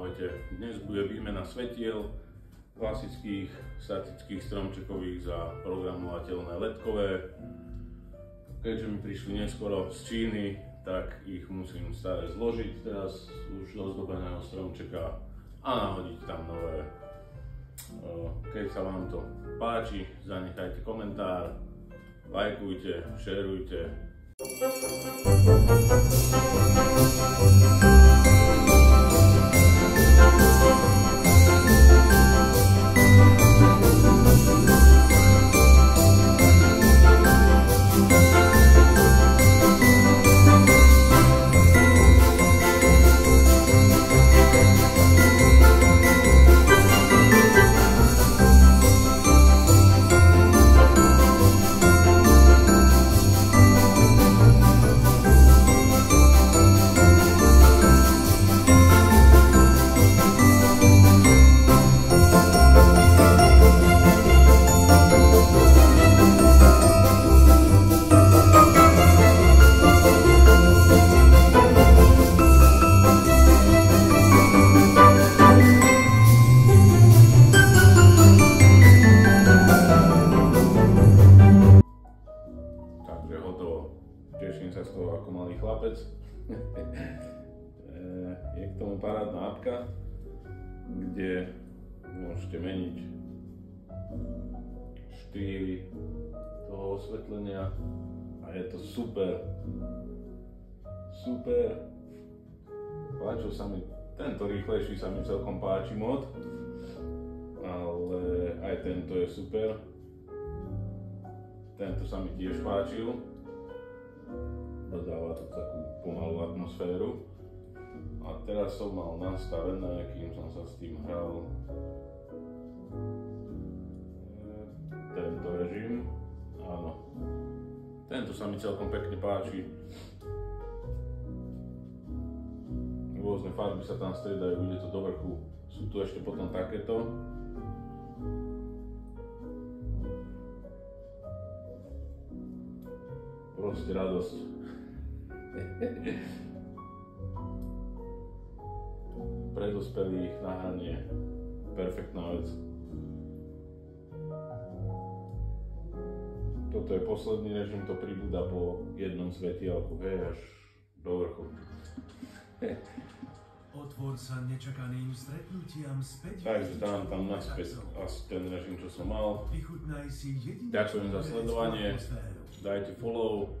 Ahojte, dnes bude výmena svetiel, klasických, statických stromčekových za programovateľné ledkové. Keďže mi prišli neskoro z Číny, tak ich musím staré zložiť teraz už do ozdobeného stromčeka a nahodiť tam nové. Keď sa vám to páči, zanechajte komentár, lajkujte, šerujte. Teším sa z toho ako malý chlapec. Je k tomu parádna apka, kde môžete meniť štýly toho osvetlenia a je to super. Super. Páčil sa mi, tento rýchlejší sa mi celkom páči mod, ale aj tento je super. Tento sa mi tiež páčil. Dodáva to takú pomalú atmosféru. A teraz som mal nastavené, kým som sa s tým hral, tento režim. Áno. Tento sa mi celkom pekne páči. Rôzne farby sa tam striedajú, ide to do vrchu. Sú tu ešte potom takéto. Proste radosť. Pre dospelých na hranie perfektná vec. Toto je posledný režim, to pribúda po jednom svetielku, až do vrchu. Otvor sa nečakaným stretnutiam späť. Takže tam naspäť asi ten režim, čo som mal. Vychutnaj si jedinečnú Ďakujem za sledovanie, dajte follow.